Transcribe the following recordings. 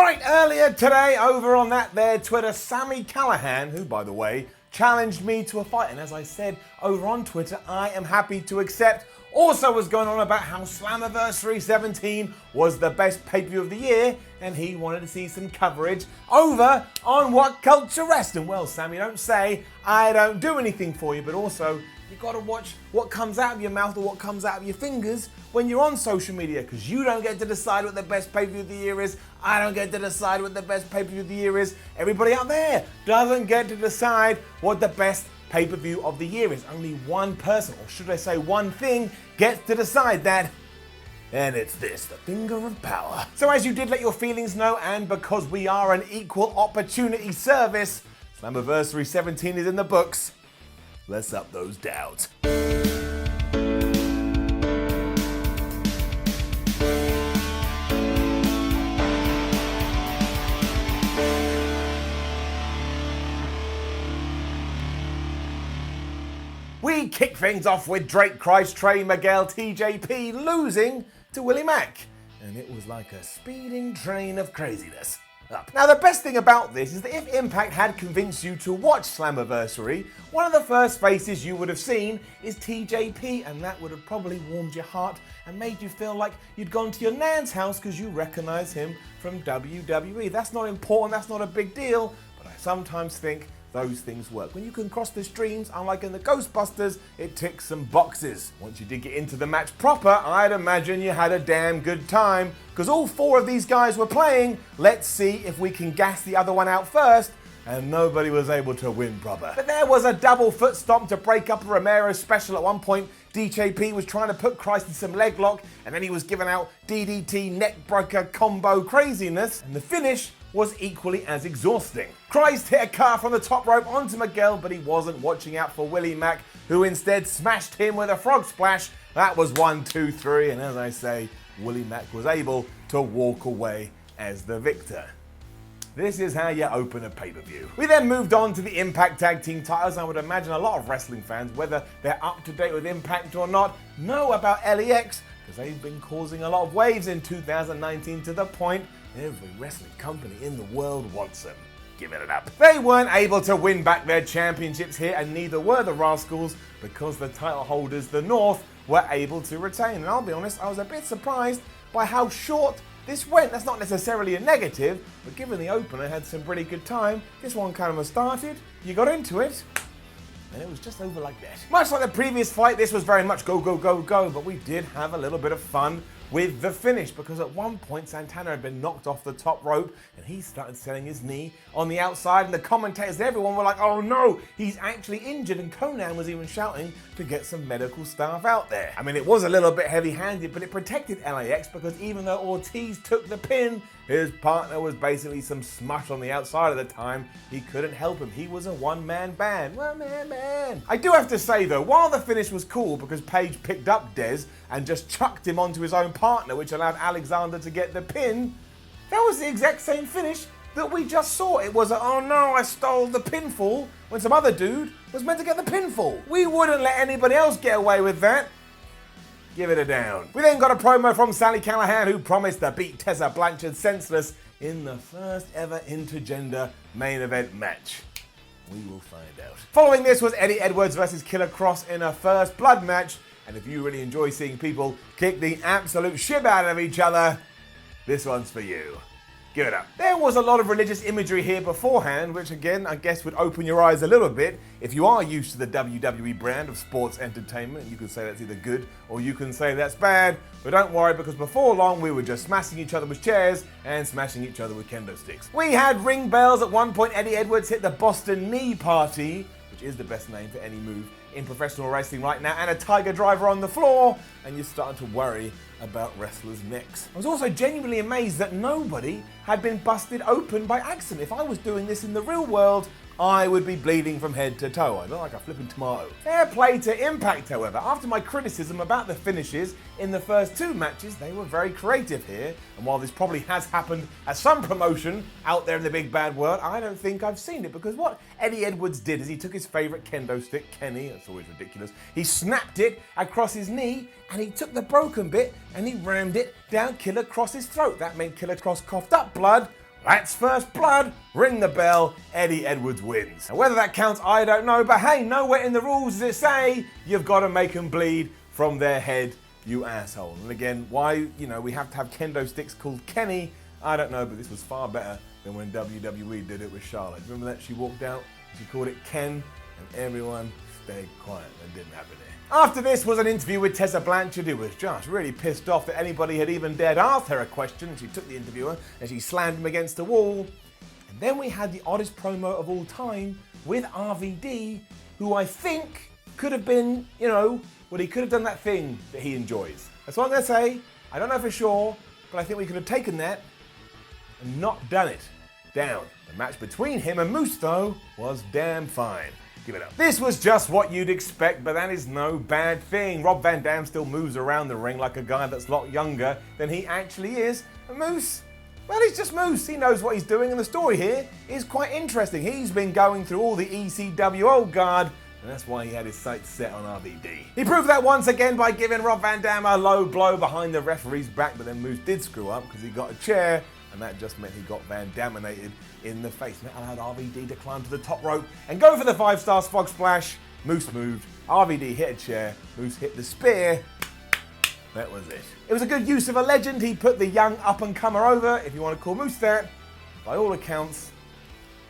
Right, earlier today over on that there Twitter, Sami Callihan, who by the way challenged me to a fight, and as I said over on Twitter, I am happy to accept, also was going on about how Slammiversary 17 was the best pay-per-view of the year, and he wanted to see some coverage over on WhatCulture Wrestling. Well, Sami, don't say I don't do anything for you, but also you got to watch what comes out of your mouth or what comes out of your fingers when you're on social media, because you don't get to decide what the best pay-per-view of the year is. I don't get to decide what the best pay-per-view of the year is. Everybody out there doesn't get to decide what the best pay-per-view of the year is. Only one person, or should I say one thing, gets to decide that. And it's this, the finger of power. So as you did let your feelings know, and because we are an equal opportunity service, Slammiversary 17 is in the books. Let's up those doubts. We kick things off with Drake Christ, Trey Miguel, TJP losing to Willy Mack. And it was like a speeding train of craziness. Up. Now the best thing about this is that if Impact had convinced you to watch Slammiversary, one of the first faces you would have seen is TJP, and that would have probably warmed your heart and made you feel like you'd gone to your nan's house because you recognize him from WWE. That's not important, that's not a big deal, but I sometimes think those things work. When you can cross the streams, unlike in the Ghostbusters, it ticks some boxes. Once you did get into the match proper, I'd imagine you had a damn good time, because all four of these guys were playing, let's see if we can gas the other one out first, and nobody was able to win proper. But there was a double foot stomp to break up a Romero special at one point. DJP was trying to put Christ in some leg lock, and then he was giving out DDT neckbreaker combo craziness, and the finish was equally as exhausting. Christ hit a car from the top rope onto Miguel, but he wasn't watching out for Willy Mack, who instead smashed him with a frog splash. That was 1, 2, 3, and as I say, Willy Mack was able to walk away as the victor. This is how you open a pay-per-view. We then moved on to the Impact Tag Team titles. I would imagine a lot of wrestling fans, whether they're up to date with Impact or not, know about LEX, because they've been causing a lot of waves in 2019 to the point every wrestling company in the world wants them. Give it up. They weren't able to win back their championships here, and neither were the Rascals, because the title holders, the North, were able to retain. And I'll be honest, I was a bit surprised by how short this went. That's not necessarily a negative, but given the opener had some pretty good time, this one kind of started, you got into it, and it was just over like that. Much like the previous fight, this was very much go, go, go, go, but we did have a little bit of fun with the finish, because at one point Santana had been knocked off the top rope and he started selling his knee on the outside, and the commentators, everyone were like, oh no, he's actually injured, and Conan was even shouting to get some medical staff out there. I mean, it was a little bit heavy-handed, but it protected LAX, because even though Ortiz took the pin, his partner was basically some smush on the outside at the time. He couldn't help him. He was a one-man band. One-man band. I do have to say though, while the finish was cool because Paige picked up Dez and just chucked him onto his own partner, which allowed Alexander to get the pin, that was the exact same finish that we just saw. It was a, oh no, I stole the pinfall, when some other dude was meant to get the pinfall. We wouldn't let anybody else get away with that. Give it a down. We then got a promo from Sami Callihan, who promised to beat Tessa Blanchard senseless in the first ever intergender main event match. We will find out. Following this was Eddie Edwards versus Killer Kross in a first blood match, and if you really enjoy seeing people kick the absolute shit out of each other, this one's for you. Give it up. There was a lot of religious imagery here beforehand, which again, I guess would open your eyes a little bit if you are used to the WWE brand of sports entertainment. You can say that's either good or you can say that's bad, but don't worry, because before long we were just smashing each other with chairs and smashing each other with kendo sticks. We had ring bells. At one point Eddie Edwards hit the Boston Knee Party, which is the best name for any move in professional wrestling right now, and a tiger driver on the floor, and you're starting to worry about wrestlers' necks. I was also genuinely amazed that nobody had been busted open by accident. If I was doing this in the real world, I would be bleeding from head to toe. I look like a flipping tomato. Fair play to Impact, however. After my criticism about the finishes in the first two matches, they were very creative here. And while this probably has happened at some promotion out there in the big bad world, I don't think I've seen it. Because what Eddie Edwards did is he took his favorite kendo stick, Kenny, that's always ridiculous, he snapped it across his knee, and he took the broken bit and he rammed it down Killer Kross's throat. That meant Killer Kross coughed up blood. That's first blood, ring the bell, Eddie Edwards wins. And whether that counts, I don't know, but hey, nowhere in the rules does it say you've got to make them bleed from their head, you asshole. And again, why, we have to have kendo sticks called Kenny, I don't know, but this was far better than when WWE did it with Charlotte. Remember that? She walked out, she called it Ken, and everyone stayed quiet. That didn't happen here. After this was an interview with Tessa Blanchard, who was just really pissed off that anybody had even dared ask her a question. She took the interviewer and she slammed him against the wall. And then we had the oddest promo of all time with RVD, who I think could have been, he could have done that thing that he enjoys. That's what I'm going to say. I don't know for sure, but I think we could have taken that and not done it. Down. The match between him and Moose, though, was damn fine. Give it up. This was just what you'd expect, but that is no bad thing. Rob Van Dam still moves around the ring like a guy that's a lot younger than he actually is. And Moose, well, he's just Moose. He knows what he's doing, and the story here is quite interesting. He's been going through all the ECW old guard, and that's why he had his sights set on RVD. He proved that once again by giving Rob Van Dam a low blow behind the referee's back, but then Moose did screw up because he got a chair, and that just meant he got Van Daminated in the face. And that allowed RVD to climb to the top rope and go for the 5-star Spog Splash. Moose moved, RVD hit a chair, Moose hit the spear. That was it. It was a good use of a legend. He put the young up-and-comer over, if you want to call Moose that. By all accounts,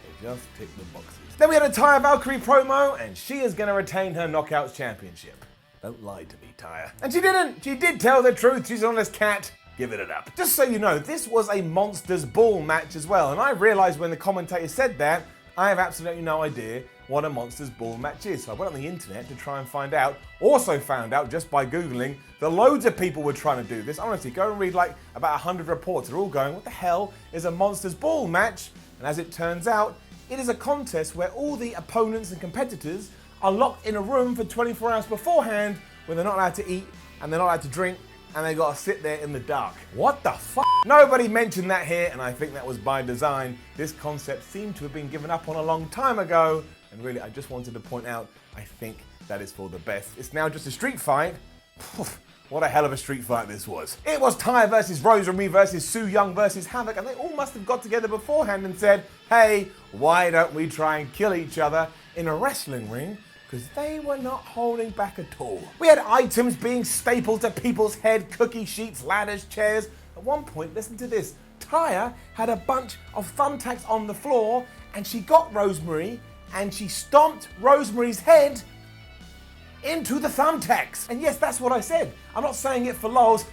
it just ticked the boxes. Then we had a Taya Valkyrie promo, and she is going to retain her Knockouts Championship. Don't lie to me, Taya. And she didn't. She did tell the truth. She's an honest cat. Give it up. Just so you know, this was a Monsters Ball match as well, and I realised when the commentator said that, I have absolutely no idea what a Monsters Ball match is. So I went on the internet to try and find out. Also found out just by Googling that loads of people were trying to do this. Honestly, go and read like about 100 reports. They're all going, what the hell is a Monsters Ball match? And as it turns out, it is a contest where all the opponents and competitors are locked in a room for 24 hours beforehand where they're not allowed to eat and they're not allowed to drink, and they gotta sit there in the dark. What the fuck? Nobody mentioned that here, and I think that was by design. This concept seemed to have been given up on a long time ago, and really I just wanted to point out, I think that is for the best. It's now just a street fight. What a hell of a street fight this was. It was Taya versus Rosemary versus Su Yung versus Havoc, and they all must have got together beforehand and said, hey, why don't we try and kill each other in a wrestling ring? Because they were not holding back at all. We had items being stapled to people's head, cookie sheets, ladders, chairs. At one point, listen to this, Taya had a bunch of thumbtacks on the floor, and she got Rosemary, and she stomped Rosemary's head into the thumbtacks. And yes, that's what I said. I'm not saying it for lols.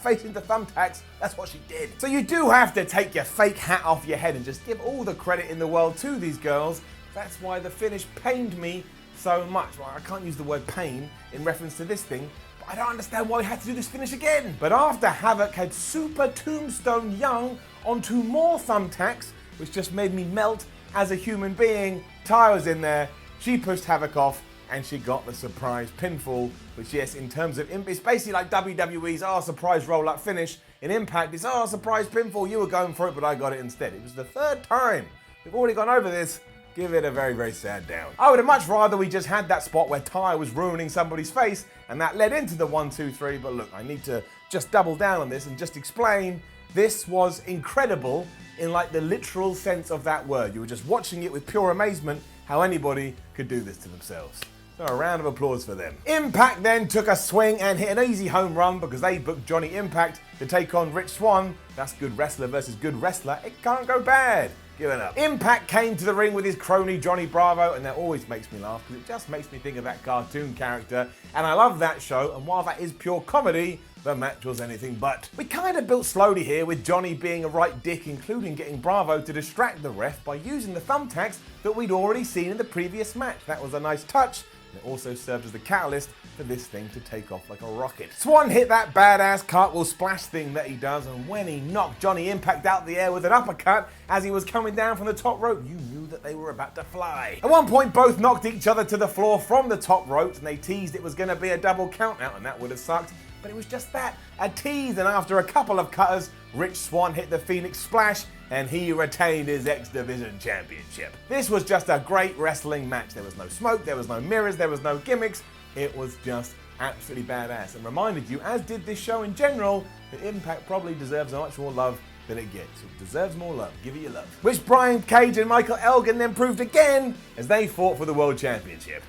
Facing the thumbtacks, that's what she did. So you do have to take your fake hat off your head and just give all the credit in the world to these girls. That's why the finish pained me so much. Well, I can't use the word pain in reference to this thing, but I don't understand why we had to do this finish again. But after Havoc had super tombstone Young onto more thumbtacks, which just made me melt as a human being, Taya was in there, she pushed Havoc off, and she got the surprise pinfall, which yes, in terms of, it's basically like WWE's surprise roll-up finish. In Impact, it's surprise pinfall, you were going for it, but I got it instead. It was the third time. We've already gone over this. Give it a very, very sad down. I would have much rather we just had that spot where Taya was ruining somebody's face and that led into the 1, 2, 3. But look, I need to just double down on this and just explain this was incredible in like the literal sense of that word. You were just watching it with pure amazement how anybody could do this to themselves. So a round of applause for them. Impact then took a swing and hit an easy home run because they booked Johnny Impact to take on Rich Swann. That's good wrestler versus good wrestler. It can't go bad. Give it up. Impact came to the ring with his crony Johnny Bravo, and that always makes me laugh because it just makes me think of that cartoon character, and I love that show, and while that is pure comedy, the match was anything but. We kind of built slowly here with Johnny being a right dick, including getting Bravo to distract the ref by using the thumbtacks that we'd already seen in the previous match. That was a nice touch, and it also served as the catalyst for this thing to take off like a rocket. Swann hit that badass cartwheel splash thing that he does, and when he knocked Johnny Impact out the air with an uppercut as he was coming down from the top rope, you knew that they were about to fly. At one point, both knocked each other to the floor from the top ropes, and they teased it was going to be a double count out, and that would have sucked, but it was just that, a tease, and after a couple of cutters, Rich Swann hit the Phoenix Splash, and he retained his X Division Championship. This was just a great wrestling match. There was no smoke, there was no mirrors, there was no gimmicks. It was just absolutely badass and reminded you, as did this show in general, that Impact probably deserves much more love than it gets. It deserves more love. Give it your love. Which Brian Cage and Michael Elgin then proved again as they fought for the World Championship.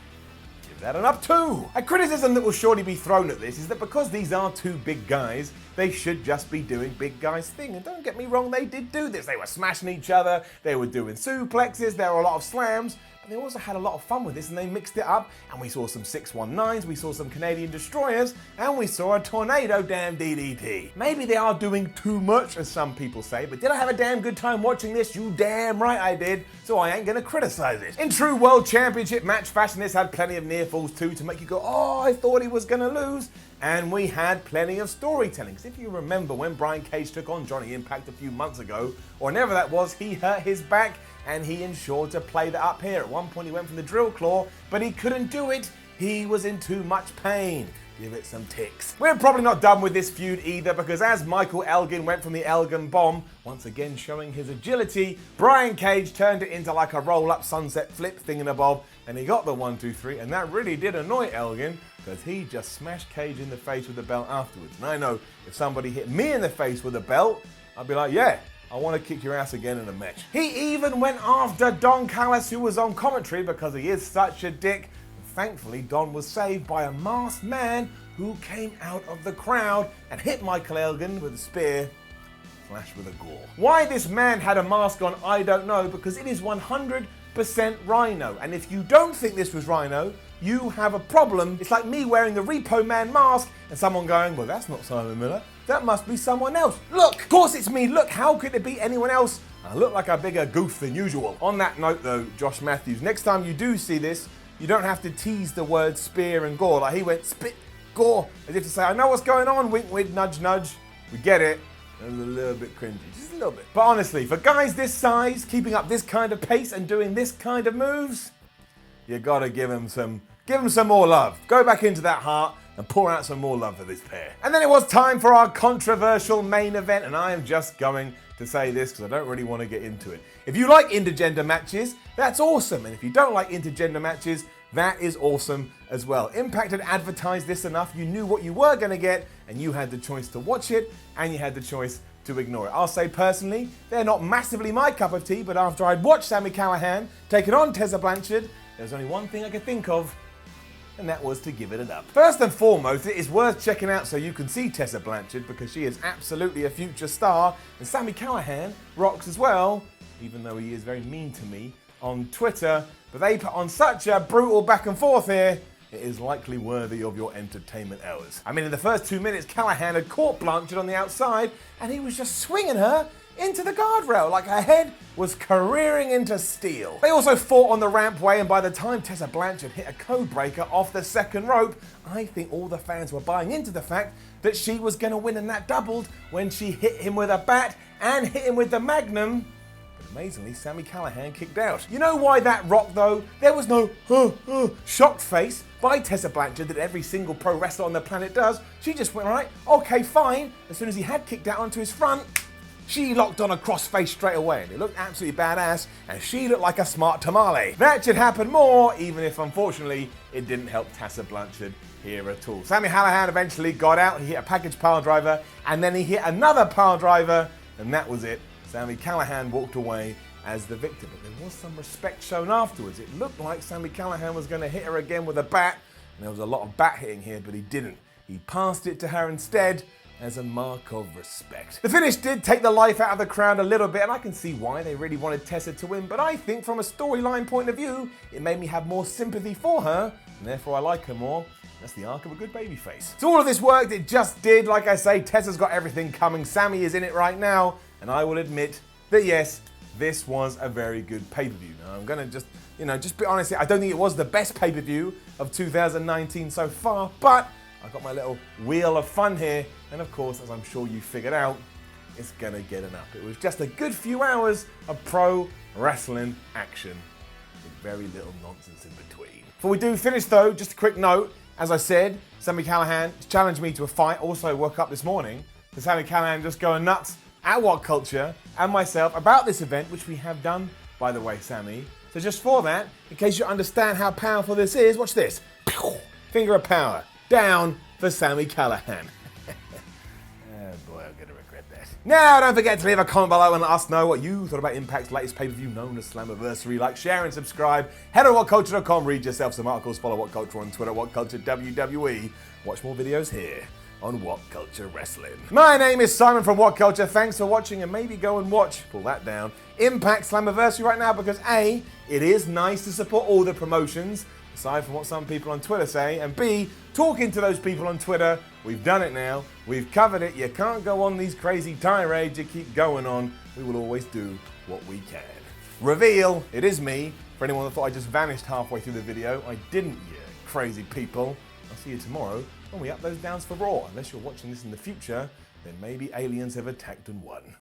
Give that an up 2. A criticism that will surely be thrown at this is that because these are two big guys, they should just be doing big guys thing. And don't get me wrong, they did do this. They were smashing each other, they were doing suplexes, there were a lot of slams, but they also had a lot of fun with this and they mixed it up, and we saw some 619s, we saw some Canadian destroyers, and we saw a tornado damn DDT. Maybe they are doing too much, as some people say, but did I have a damn good time watching this? You damn right I did, so I ain't gonna criticize it. In true World Championship match fashion, this had plenty of near falls too to make you go, oh, I thought he was gonna lose. And we had plenty of storytelling. Because if you remember when Brian Cage took on Johnny Impact a few months ago, or whenever that was, he hurt his back and he ensured to play that up here. At one point he went from the drill claw, but he couldn't do it. He was in too much pain. Give it some ticks. We're probably not done with this feud either, because as Michael Elgin went from the Elgin bomb, once again showing his agility, Brian Cage turned it into like a roll-up sunset flip thingamabob, and he got the 1-2-3, and that really did annoy Elgin, because he just smashed Cage in the face with the belt afterwards. And I know if somebody hit me in the face with a belt, I'd be like, yeah, I want to kick your ass again in a match. He even went after Don Callis, who was on commentary, because he is such a dick. Thankfully, Don was saved by a masked man who came out of the crowd and hit Michael Elgin with a spear, slash with a gore. Why this man had a mask on, I don't know, because it is 100% Rhino. And if you don't think this was Rhino, you have a problem. It's like me wearing the Repo Man mask and someone going, well, that's not Simon Miller. That must be someone else. Look, of course it's me. Look, how could it be anyone else? I look like a bigger goof than usual. On that note though, Josh Matthews, next time you do see this, you don't have to tease the word spear and gore. Like he went spit, gore, as if to say, I know what's going on, wink, wink, nudge, nudge. We get it. It was a little bit cringy, just a little bit. But honestly, for guys this size, keeping up this kind of pace and doing this kind of moves, you gotta give them some more love. Go back into that heart and pour out some more love for this pair. And then it was time for our controversial main event, and I am just going to say this because I don't really want to get into it. If you like intergender matches, that's awesome. And if you don't like intergender matches, that is awesome as well. Impact had advertised this enough, you knew what you were going to get, and you had the choice to watch it, and you had the choice to ignore it. I'll say personally, they're not massively my cup of tea, but after I'd watched Sami Callihan taking on Tessa Blanchard, there was only one thing I could think of, and that was to give it an up. First and foremost, it is worth checking out so you can see Tessa Blanchard, because she is absolutely a future star, and Sami Callihan rocks as well, even though he is very mean to me on Twitter, but they put on such a brutal back and forth here, it is likely worthy of your entertainment hours. I mean, in the first 2 minutes, Callihan had caught Blanchard on the outside, and he was just swinging her into the guardrail, like her head was careering into steel. They also fought on the rampway, and by the time Tessa Blanchard hit a code breaker off the second rope, I think all the fans were buying into the fact that she was gonna win, and that doubled when she hit him with a bat and hit him with the Magnum. But amazingly, Sami Callihan kicked out. You know why that rocked though? There was no shocked face by Tessa Blanchard that every single pro wrestler on the planet does. She just went, right, okay, fine. As soon as he had kicked out onto his front, she locked on a crossface straight away, and it looked absolutely badass, and she looked like a smart tamale. That should happen more, even if unfortunately it didn't help Tessa Blanchard here at all. Sami Callihan eventually got out, he hit a package pile driver, and then he hit another pile driver, and that was it. Sami Callihan walked away as the victor, but there was some respect shown afterwards. It looked like Sami Callihan was going to hit her again with a bat, and there was a lot of bat hitting here, but he didn't. He passed it to her instead, as a mark of respect. The finish did take the life out of the crowd a little bit, and I can see why they really wanted Tessa to win, but I think from a storyline point of view, it made me have more sympathy for her, and therefore I like her more. That's the arc of a good babyface. So all of this worked, it just did. Like I say, Tessa's got everything coming. Sami is in it right now, and I will admit that yes, this was a very good pay-per-view. Now I'm gonna just be honest here, I don't think it was the best pay-per-view of 2019 so far, but I got my little wheel of fun here, and of course, as I'm sure you figured out, it's gonna get an up. It was just a good few hours of pro wrestling action with very little nonsense in between. Before we do finish though, just a quick note. As I said, Sami Callihan challenged me to a fight. Also woke up this morning to Sami Callihan just going nuts at WhatCulture and myself about this event, which we have done, by the way, Sami. So just for that, in case you understand how powerful this is, watch this. Finger of power. Down for Sami Callihan. Oh boy, I'll get a regret that. Now, don't forget to leave a comment below and let us know what you thought about Impact's latest pay-per-view known as Slammiversary. Like, share, and subscribe. Head to WhatCulture.com, read yourself some articles, follow WhatCulture on Twitter, WhatCulture WWE. Watch more videos here on WhatCulture Wrestling. My name is Simon from WhatCulture. Thanks for watching, and maybe go and watch, pull that down, Impact Slammiversary right now, because A, it is nice to support all the promotions, aside from what some people on Twitter say, and B, talking to those people on Twitter, we've done it now, we've covered it, you can't go on these crazy tirades you keep going on, we will always do what we can. Reveal, it is me. For anyone that thought I just vanished halfway through the video, I didn't, you crazy people. I'll see you tomorrow when we up those downs for Raw. Unless you're watching this in the future, then maybe aliens have attacked and won.